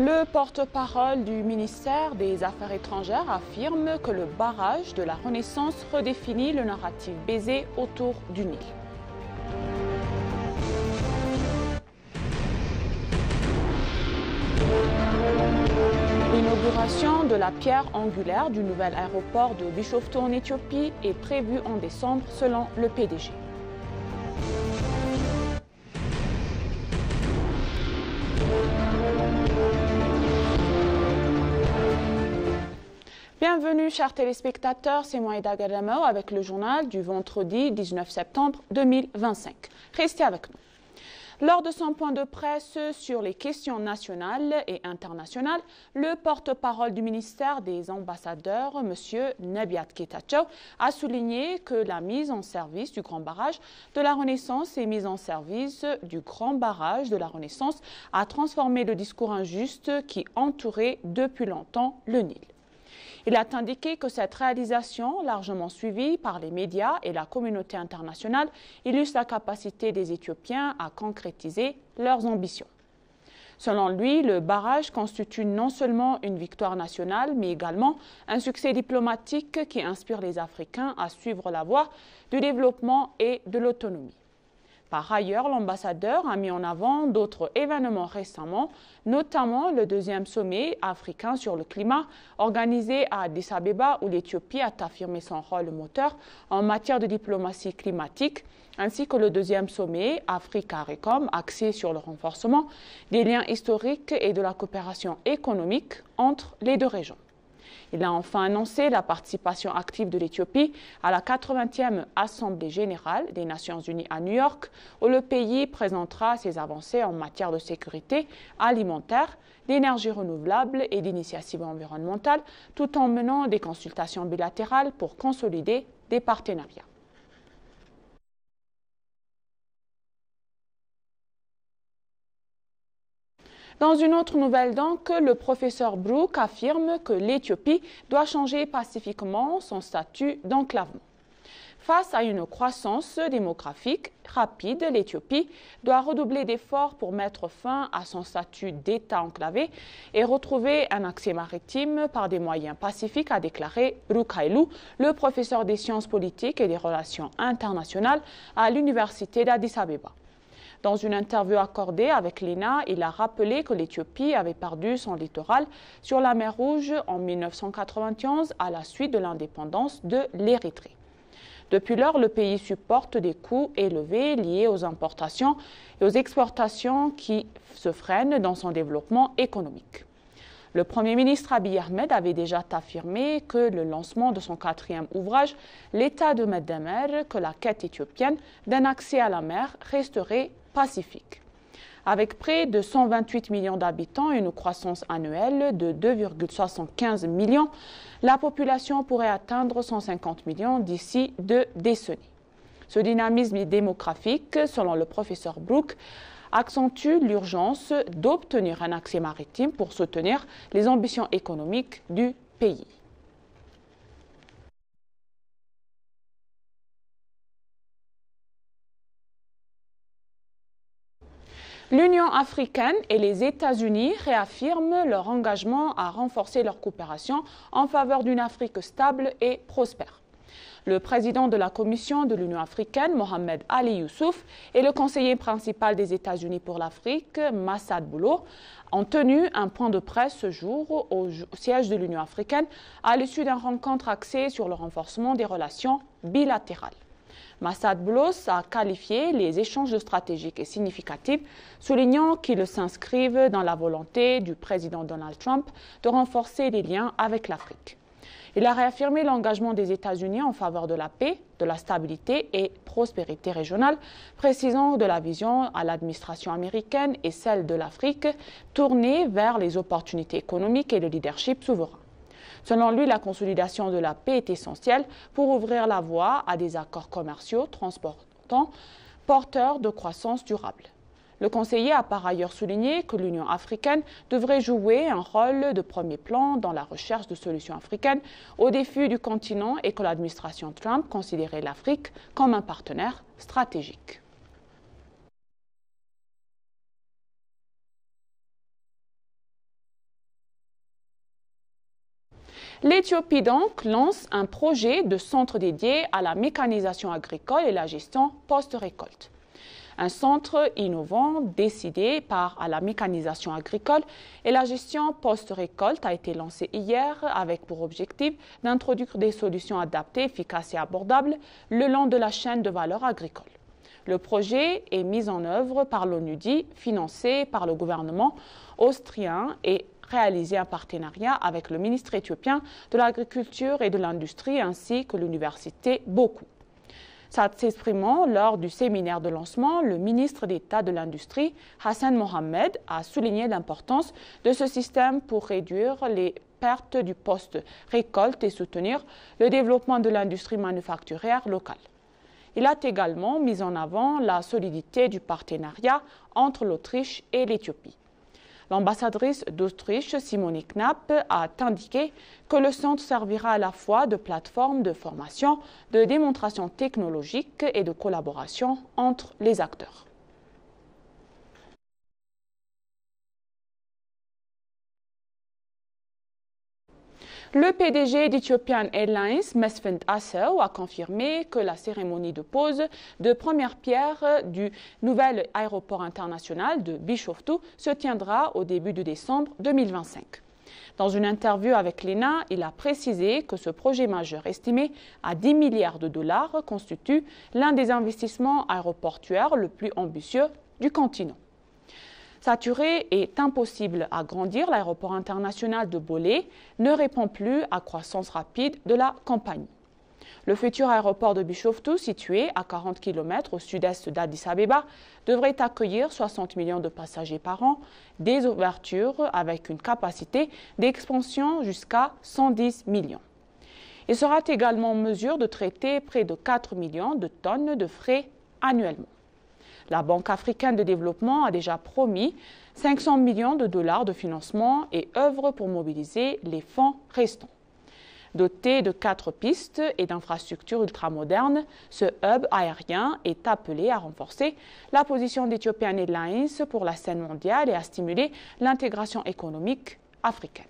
Le porte-parole du ministère des Affaires étrangères affirme que le barrage de la Renaissance redéfinit le narratif baisé autour du Nil. L'inauguration de la pierre angulaire du nouvel aéroport de Bishoftu en Éthiopie est prévue en décembre selon le PDG. Bienvenue chers téléspectateurs, c'est moi Ida Gadamao avec le journal du vendredi 19 septembre 2025. Restez avec nous. Lors de son point de presse sur les questions nationales et internationales, le porte-parole du ministère des ambassadeurs, M. Nebiat Getachew, a souligné que la mise en service du grand barrage de la Renaissance et mise en service du grand barrage de la Renaissance a transformé le discours injuste qui entourait depuis longtemps le Nil. Il a indiqué que cette réalisation, largement suivie par les médias et la communauté internationale, illustre la capacité des Éthiopiens à concrétiser leurs ambitions. Selon lui, le barrage constitue non seulement une victoire nationale, mais également un succès diplomatique qui inspire les Africains à suivre la voie du développement et de l'autonomie. Par ailleurs, l'ambassadeur a mis en avant d'autres événements récemment, notamment le deuxième sommet africain sur le climat organisé à Addis Abeba où l'Éthiopie a affirmé son rôle moteur en matière de diplomatie climatique, ainsi que le deuxième sommet Afrique-CARICOM axé sur le renforcement des liens historiques et de la coopération économique entre les deux régions. Il a enfin annoncé la participation active de l'Éthiopie à la 80e Assemblée générale des Nations unies à New York, où le pays présentera ses avancées en matière de sécurité alimentaire, d'énergie renouvelable et d'initiatives environnementales, tout en menant des consultations bilatérales pour consolider des partenariats. Dans une autre nouvelle donc, le professeur Brook affirme que l'Éthiopie doit changer pacifiquement son statut d'enclavement. Face à une croissance démographique rapide, l'Éthiopie doit redoubler d'efforts pour mettre fin à son statut d'État enclavé et retrouver un accès maritime par des moyens pacifiques, a déclaré Brook Hailou, le professeur des sciences politiques et des relations internationales à l'université d'Addis Abeba. Dans une interview accordée avec l'INA, il a rappelé que l'Éthiopie avait perdu son littoral sur la mer Rouge en 1991 à la suite de l'indépendance de l'Érythrée. Depuis lors, le pays supporte des coûts élevés liés aux importations et aux exportations qui se freinent dans son développement économique. Le Premier ministre Abiy Ahmed avait déjà affirmé que le lancement de son 4e ouvrage, l'État de Meddemer, que la quête éthiopienne d'un accès à la mer resterait pacifique. Avec près de 128 millions d'habitants et une croissance annuelle de 2,75 millions, la population pourrait atteindre 150 millions d'ici 2 décennies. Ce dynamisme démographique, selon le professeur Brook, accentue l'urgence d'obtenir un accès maritime pour soutenir les ambitions économiques du pays. L'Union africaine et les États-Unis réaffirment leur engagement à renforcer leur coopération en faveur d'une Afrique stable et prospère. Le président de la Commission de l'Union africaine, Mohamed Ali Youssouf, et le conseiller principal des États-Unis pour l'Afrique, Massad Boulo, ont tenu un point de presse ce jour au siège de l'Union africaine à l'issue d'une rencontre axée sur le renforcement des relations bilatérales. Massad Boulos a qualifié les échanges stratégiques et significatifs, soulignant qu'ils s'inscrivent dans la volonté du président Donald Trump de renforcer les liens avec l'Afrique. Il a réaffirmé l'engagement des États-Unis en faveur de la paix, de la stabilité et prospérité régionale, précisant de la vision à l'administration américaine et celle de l'Afrique tournée vers les opportunités économiques et le leadership souverain. Selon lui, la consolidation de la paix est essentielle pour ouvrir la voie à des accords commerciaux porteurs de croissance durable. Le conseiller a par ailleurs souligné que l'Union africaine devrait jouer un rôle de premier plan dans la recherche de solutions africaines aux défis du continent et que l'administration Trump considérait l'Afrique comme un partenaire stratégique. L'Éthiopie donc lance un projet de centre dédié à la mécanisation agricole et la gestion post-récolte. Un centre innovant décidé à la mécanisation agricole et la gestion post-récolte a été lancé hier avec pour objectif d'introduire des solutions adaptées, efficaces et abordables le long de la chaîne de valeur agricole. Le projet est mis en œuvre par l'ONUDI, financé par le gouvernement austrien et réalisé en partenariat avec le ministre éthiopien de l'Agriculture et de l'Industrie ainsi que l'Université Boku. S'exprimant lors du séminaire de lancement, le ministre d'État de l'Industrie, Hassan Mohamed, a souligné l'importance de ce système pour réduire les pertes du post-récolte et soutenir le développement de l'industrie manufacturière locale. Il a également mis en avant la solidité du partenariat entre l'Autriche et l'Éthiopie. L'ambassadrice d'Autriche, Simone Knapp, a indiqué que le centre servira à la fois de plateforme de formation, de démonstration technologique et de collaboration entre les acteurs. Le PDG d'Ethiopian Airlines, Mesfin Assew, a confirmé que la cérémonie de pose de première pierre du nouvel aéroport international de Bishoftu se tiendra au début de décembre 2025. Dans une interview avec l'ENA, il a précisé que ce projet majeur estimé à 10 milliards de dollars constitue l'un des investissements aéroportuaires le plus ambitieux du continent. Saturé et impossible à grandir, l'aéroport international de Bolé ne répond plus à la croissance rapide de la compagnie. Le futur aéroport de Bishoftu, situé à 40 km au sud-est d'Addis Abeba, devrait accueillir 60 millions de passagers par an, des ouvertures avec une capacité d'expansion jusqu'à 110 millions. Il sera également en mesure de traiter près de 4 millions de tonnes de frais annuellement. La Banque africaine de développement a déjà promis 500 millions de dollars de financement et œuvre pour mobiliser les fonds restants. Doté de 4 pistes et d'infrastructures ultramodernes, ce hub aérien est appelé à renforcer la position d'Ethiopian Airlines pour la scène mondiale et à stimuler l'intégration économique africaine.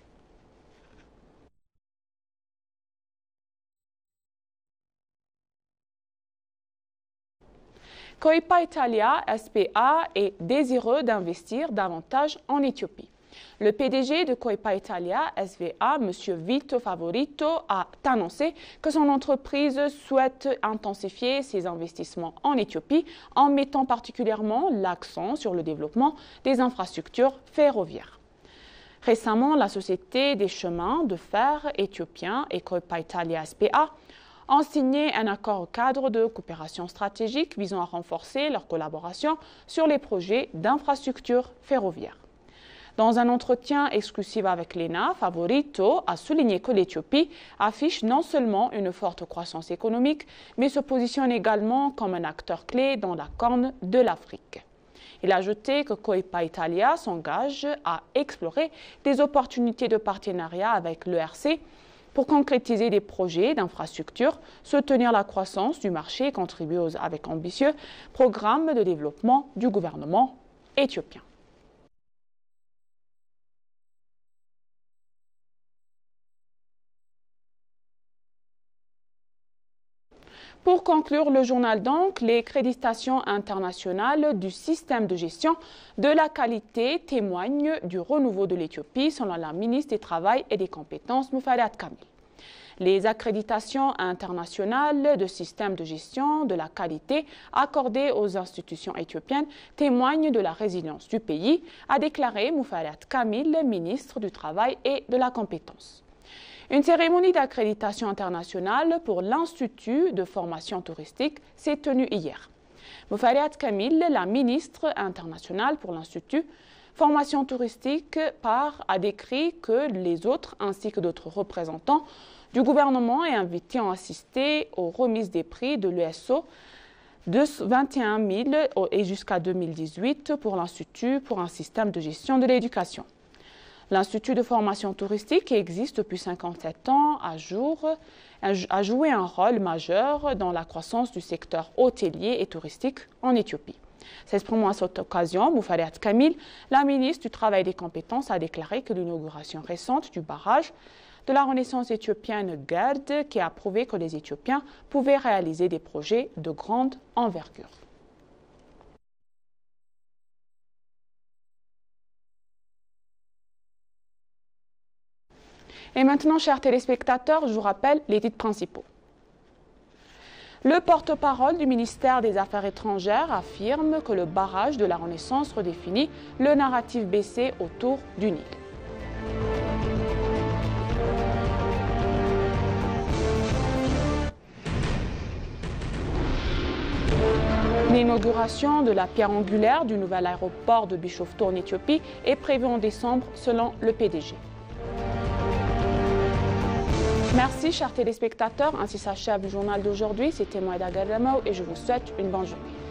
Coipa Italia SPA est désireux d'investir davantage en Éthiopie. Le PDG de Coipa Italia SVA, M. Vito Favorito, a annoncé que son entreprise souhaite intensifier ses investissements en Éthiopie en mettant particulièrement l'accent sur le développement des infrastructures ferroviaires. Récemment, la Société des chemins de fer éthiopien et Coipa Italia SPA ont signé un accord cadre de coopération stratégique visant à renforcer leur collaboration sur les projets d'infrastructures ferroviaires. Dans un entretien exclusif avec l'ENA, Favorito a souligné que l'Éthiopie affiche non seulement une forte croissance économique, mais se positionne également comme un acteur clé dans la Corne de l'Afrique. Il a ajouté que Coipa Italia s'engage à explorer des opportunités de partenariat avec l'ERC pour concrétiser des projets d'infrastructure, soutenir la croissance du marché et contribuer avec ambitieux programmes de développement du gouvernement éthiopien. Pour conclure le journal donc, les créditations internationales du système de gestion de la qualité témoignent du renouveau de l'Éthiopie selon la ministre du Travail et des Compétences Muferiat Kamil. Les accréditations internationales de système de gestion de la qualité accordées aux institutions éthiopiennes témoignent de la résilience du pays, a déclaré Muferiat Kamil, ministre du Travail et de la Compétence. Une cérémonie d'accréditation internationale pour l'Institut de formation touristique s'est tenue hier. Muferiat Kamil, la ministre internationale pour l'Institut formation touristique, a décrit que les autres ainsi que d'autres représentants du gouvernement est invité à assister aux remises des prix de l'USO de 21 000 et jusqu'à 2018 pour l'Institut pour un système de gestion de l'éducation. L'Institut de formation touristique, qui existe depuis 57 ans, a joué un rôle majeur dans la croissance du secteur hôtelier et touristique en Éthiopie. S'exprimant à cette occasion, Muferiat Kamil, la ministre du Travail et des Compétences, a déclaré que l'inauguration récente du barrage de la Renaissance éthiopienne GERD qui a prouvé que les Éthiopiens pouvaient réaliser des projets de grande envergure. Et maintenant, chers téléspectateurs, je vous rappelle les titres principaux. Le porte-parole du ministère des Affaires étrangères affirme que le barrage de la Renaissance redéfinit le narratif baissé autour du Nil. L'inauguration de la pierre angulaire du nouvel aéroport de Bishoftu en Éthiopie est prévue en décembre selon le PDG. Merci, chers téléspectateurs. Ainsi s'achève le journal d'aujourd'hui. C'était moi, Aïda Gadamou, et je vous souhaite une bonne journée.